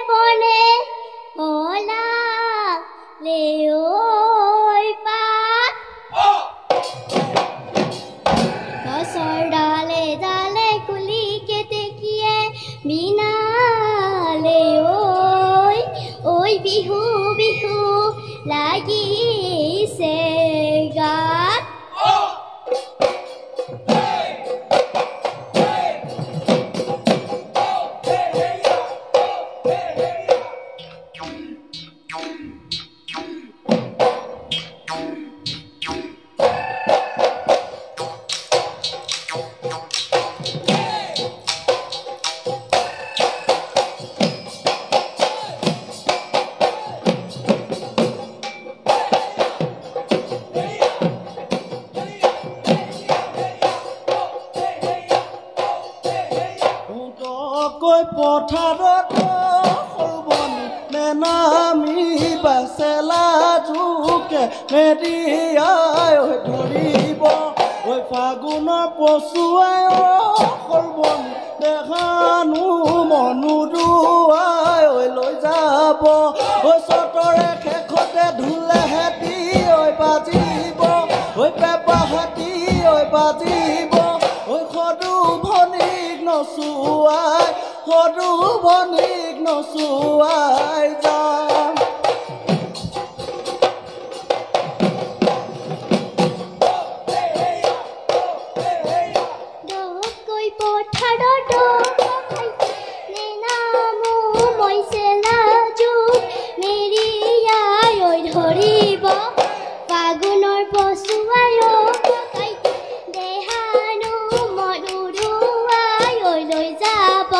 বনে ওলা লেঐ পাত গছৰ ডালে ডালে কুলি কেতেকীয়ে বিনালে ঐ বিহু বিহু লাগিছে গাত পথাৰত সৰুবনি নেনামি বাচেলা জোকে মেৰিয়াই ধৰিব ঐ ফাগুনৰ পচুৱাই সৰুবনি দেখানো মনোৰুৱাই লৈ যাব ঐ চতৰে শেষতে ঢোলে হেঁতি বাজিব ঐ পেপা হাতী বাজিব ঐ সৰু ভনীক নচুৱাই সৰু ভনীক নচুৱাই যাম দকৈ পথাৰত নেনামো মইচেলা জোক মেৰিয়াই ধৰিব ফাগুনৰ পচুৱাই দেহানো মনোৰুৱাই লৈ যাব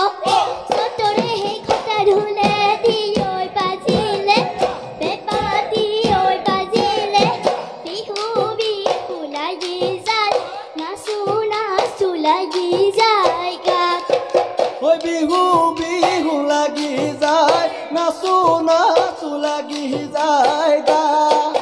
চতৰে শেষতে ঢোলে বাজিলে পেপাতি বাজিলে বিহু বিহু লাগি যায় নাচো নাচো লাগি যায় গাত ঐ বিহু বিহু লাগি যায় নাচো নাচো লাগি যায় গাত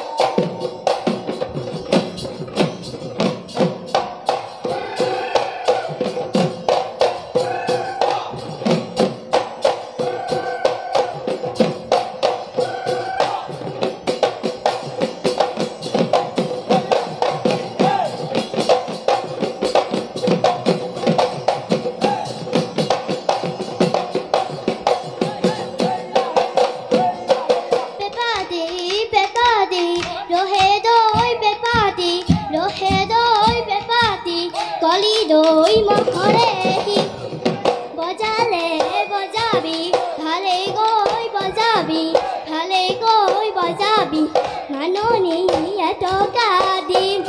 কলি দৈ মখৰেহি বজালে বজাবি ভালে গৈ বজাবি ভালে গৈ বজাবি মাননি টকা দিম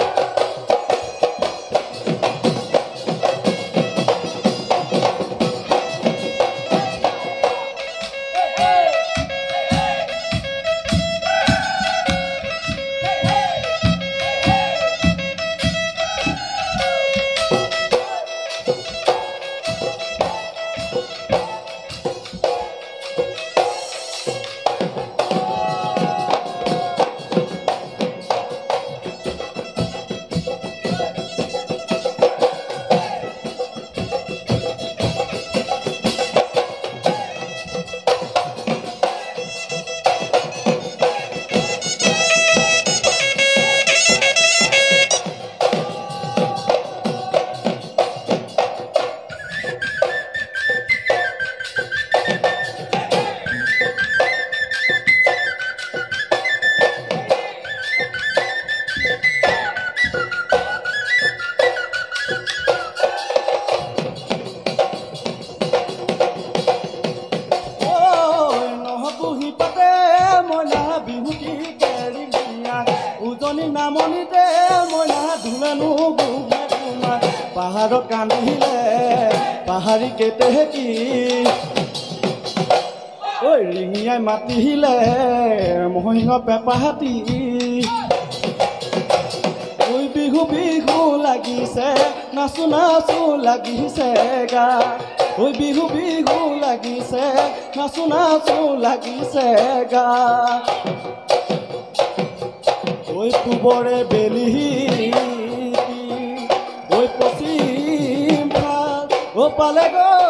নামনিতে মইনা ধুমেনো তোমাৰ পাহাৰত কান্দিলে পাহাৰী কেতেকী ঐ ৰিঙিয়াই মাতিলে মহিঙ পেপা হাতী ঐ বিহু বিহু লাগিছে নাচো নাচো লাগিছে গা ঐ বিহু বিহু লাগিছে নাচো নাচো লাগিছে গা ঐ পূবৰে বেলি ঐ পশ্চিম ফাল পালে গৈ